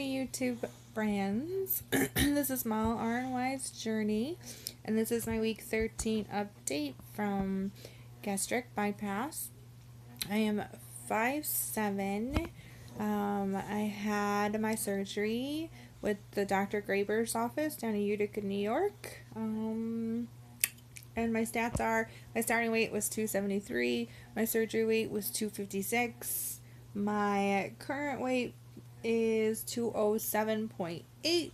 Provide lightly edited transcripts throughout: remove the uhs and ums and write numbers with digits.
YouTube friends. This is Small RNY's journey, and this is my week 13 update from gastric bypass. I am 5'7". I had my surgery with the Dr. Graber's office down in Utica, New York. And my stats are, my starting weight was 273, my surgery weight was 256, my current weight is 207.8,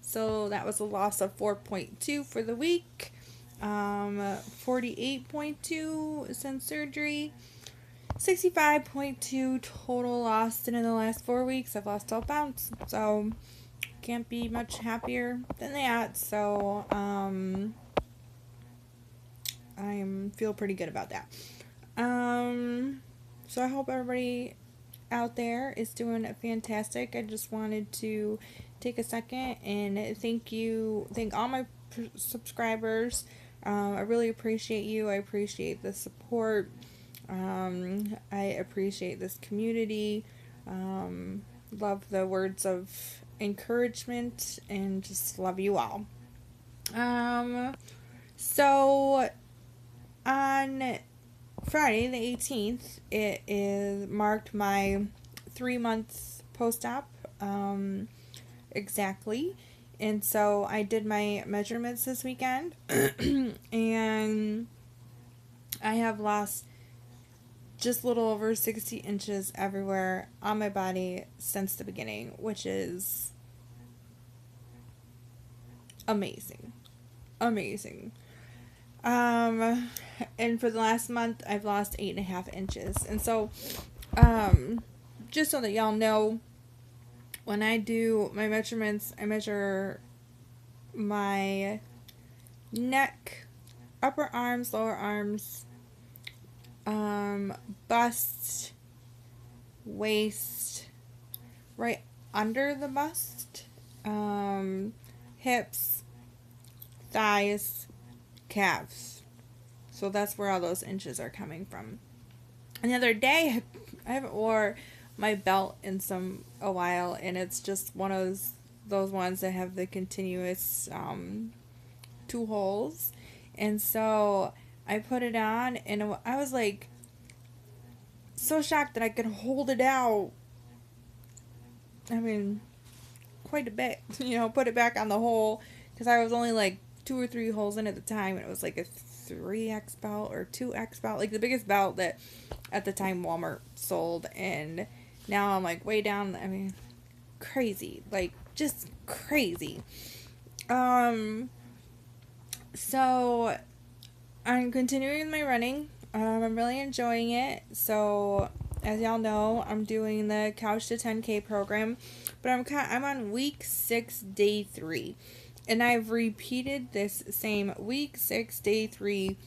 so that was a loss of 4.2 for the week, 48.2 since surgery, 65.2 total lost, and in the last 4 weeks I've lost 12 pounds, so can't be much happier than that. So I feel pretty good about that. So I hope everybody out there is doing fantastic. I just wanted to take a second and thank all my subscribers. I really appreciate you. I appreciate the support. I appreciate this community. Love the words of encouragement and just love you all. So on Friday the 18th, it is marked my 3 months post-op, exactly, and so I did my measurements this weekend, and I have lost just a little over 60 inches everywhere on my body since the beginning, which is amazing. And for the last month, I've lost 8.5 inches. And so, just so that y'all know, when I do my measurements, I measure my neck, upper arms, lower arms, bust, waist, right under the bust, hips, thighs, calves. So that's where all those inches are coming from. And the other day, I haven't wore my belt in a while, and it's just one of those ones that have the continuous 2 holes. And so I put it on, and I was like so shocked that I could hold it out. I mean, quite a bit, put it back on the hole, because I was only like 2 or 3 holes in at the time, and it was like a 3X belt or 2X belt, like the biggest belt that at the time Walmart sold, and now I'm like way down. I mean, crazy, like just crazy. So I'm continuing my running. I'm really enjoying it. So as y'all know, I'm doing the Couch to 10K program, but I'm on week 6, day 3. And I've repeated this same week 6, day 3,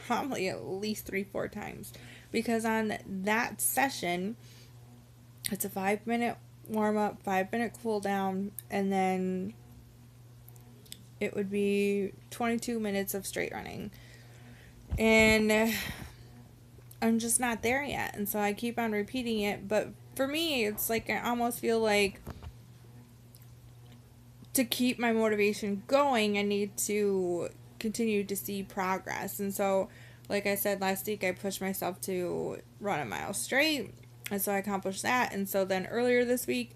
probably at least 3-4 times. Because on that session, it's a 5-minute warm-up, 5-minute cool-down, and then it would be 22 minutes of straight running. And I'm just not there yet. And so I keep on repeating it. But for me, it's like I almost feel like to keep my motivation going, I need to continue to see progress. And so, like I said last week, I pushed myself to run a mile straight, and so I accomplished that. And so then earlier this week,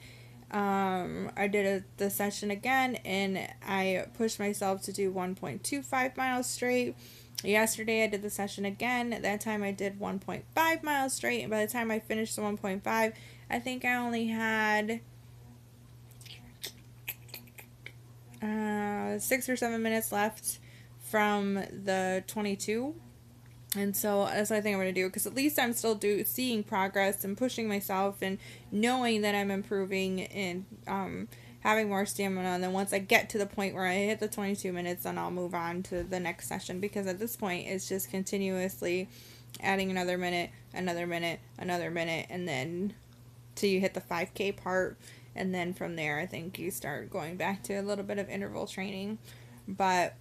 I did the session again, and I pushed myself to do 1.25 miles straight. Yesterday I did the session again. At that time I did 1.5 miles straight, and by the time I finished the 1.5, I think I only had 6 or 7 minutes left from the 22. And so that's what I think I'm going to do, because at least I'm still seeing progress and pushing myself and knowing that I'm improving and having more stamina. And then once I get to the point where I hit the 22 minutes, then I'll move on to the next session, because at this point it's just continuously adding another minute, and then till you hit the 5K part. And then from there, I think you start going back to a little bit of interval training. But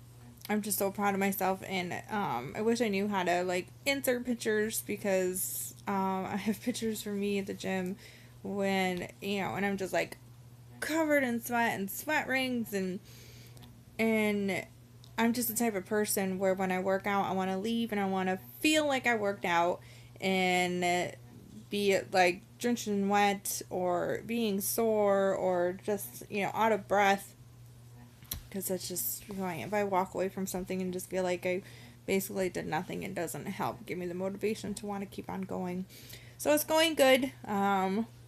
I'm just so proud of myself, and I wish I knew how to like insert pictures, because I have pictures for me at the gym when, and I'm just like covered in sweat and sweat rings, and I'm just the type of person where when I work out, I want to leave and I want to feel like I worked out, and be it like drenching wet or being sore or just, out of breath, because that's just who I am. If I walk away from something and just feel like I basically did nothing, it doesn't help give me the motivation to want to keep on going. So it's going good.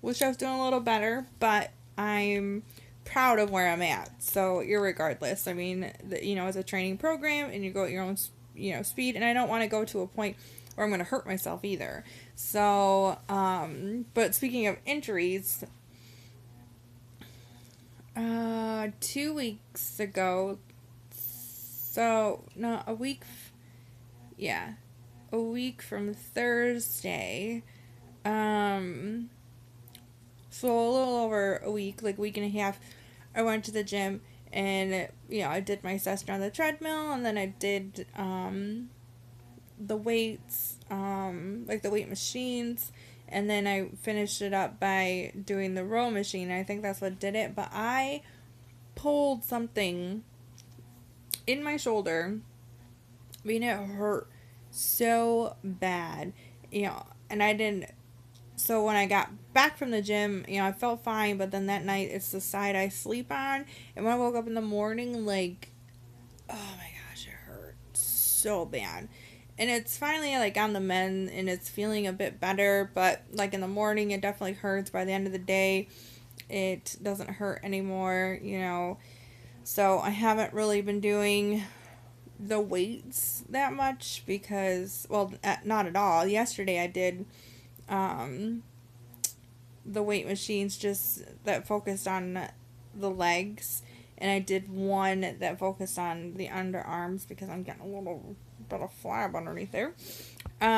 Wish I was doing a little better, but I'm proud of where I'm at. So irregardless, I mean, it's a training program and you go at your own, speed, and I don't want to go to a point where I'm going to hurt myself either. So, but speaking of injuries, 2 weeks ago, so, no, a week from Thursday, so a little over a week, like week and a half, I went to the gym and, I did my session on the treadmill, and then I did, the weights, like the weight machines, and then I finished it up by doing the row machine. I think that's what did it, but I pulled something in my shoulder. I mean, it hurt so bad, and I didn't. So when I got back from the gym, I felt fine, but then that night, it's the side I sleep on, and when I woke up in the morning, like, oh my gosh, it hurt so bad. And it's finally, like, on the mend, and it's feeling a bit better, but, like, in the morning, it definitely hurts. By the end of the day, it doesn't hurt anymore, So I haven't really been doing the weights that much because, well, not at all. Yesterday I did the weight machines just that focused on the legs, and I did one that focused on the underarms because I'm getting a little bit of flab underneath there. But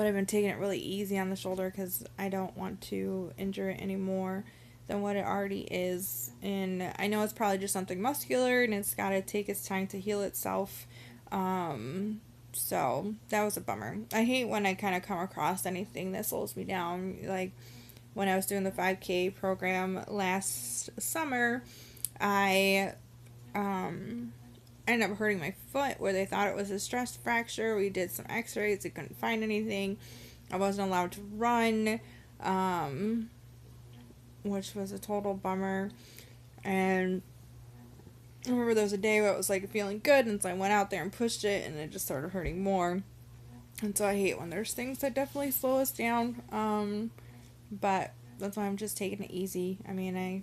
I've been taking it really easy on the shoulder because I don't want to injure it any more than what it already is. And I know it's probably just something muscular and it's got to take its time to heal itself. So that was a bummer. I hate when I kind of come across anything that slows me down. Like when I was doing the 5K program last summer, I ended up hurting my foot where they thought it was a stress fracture. We did some x-rays. They couldn't find anything. I wasn't allowed to run, which was a total bummer. And I remember there was a day where it was like feeling good, and so I went out there and pushed it, and it just started hurting more. And so I hate when there's things that definitely slow us down. But that's why I'm just taking it easy. I mean, I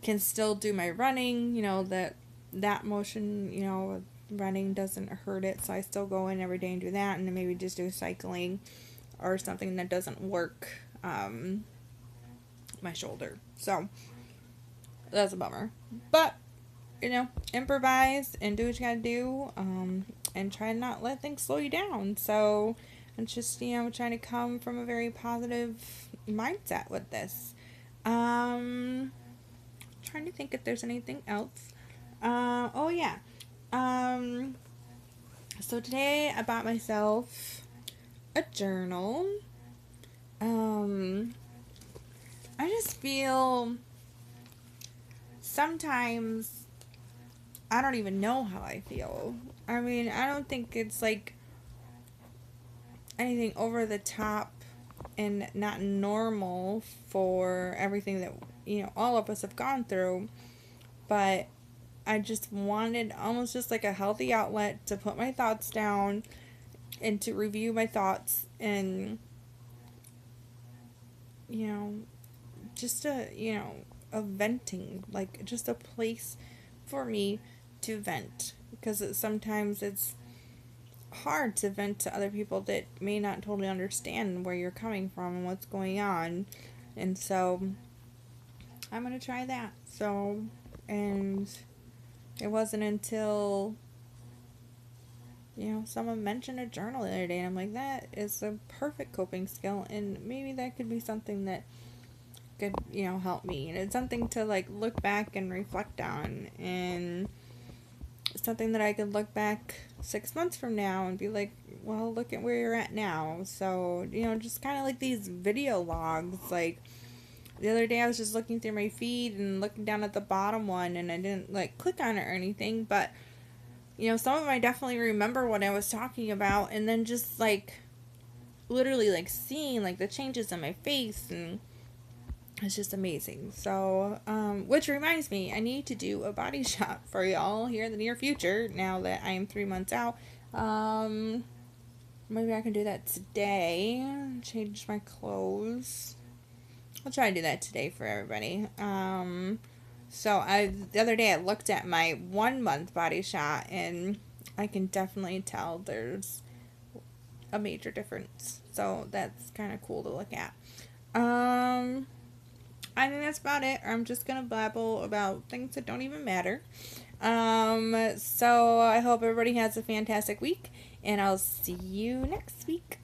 can still do my running, that motion, running doesn't hurt it, so I still go in every day and do that, and then maybe just do cycling or something that doesn't work my shoulder. So that's a bummer, but improvise and do what you gotta do, and try to not let things slow you down. So I'm just trying to come from a very positive mindset with this. Trying to think if there's anything else. Oh yeah. So today I bought myself a journal. I just feel sometimes I don't even know how I feel. I mean, I don't think it's like anything over the top and not normal for everything that, all of us have gone through. But I just wanted almost just like a healthy outlet to put my thoughts down and to review my thoughts and, just a venting, like just a place for me to vent, because sometimes it's hard to vent to other people that may not totally understand where you're coming from and what's going on. And so I'm going to try that. So, and it wasn't until, someone mentioned a journal the other day, and I'm like, that is a perfect coping skill, and maybe that could be something that could, help me. And it's something to, like, look back and reflect on. And something that I could look back 6 months from now and be like, well, look at where you're at now. So, just kind of like these video logs. Like, the other day I was just looking through my feed and looking down at the bottom one, and I didn't, like, click on it or anything, but, some of them I definitely remember what I was talking about, and then just, like, literally, like, seeing, like, the changes in my face, and it's just amazing. So, which reminds me, I need to do a body shop for y'all here in the near future, now that I am 3 months out. Maybe I can do that today, change my clothes. I'll try to do that today for everybody. So the other day I looked at my 1 month body shot, and I can definitely tell there's a major difference. So that's kind of cool to look at. I think that's about it. I'm just gonna babble about things that don't even matter. So I hope everybody has a fantastic week, and I'll see you next week.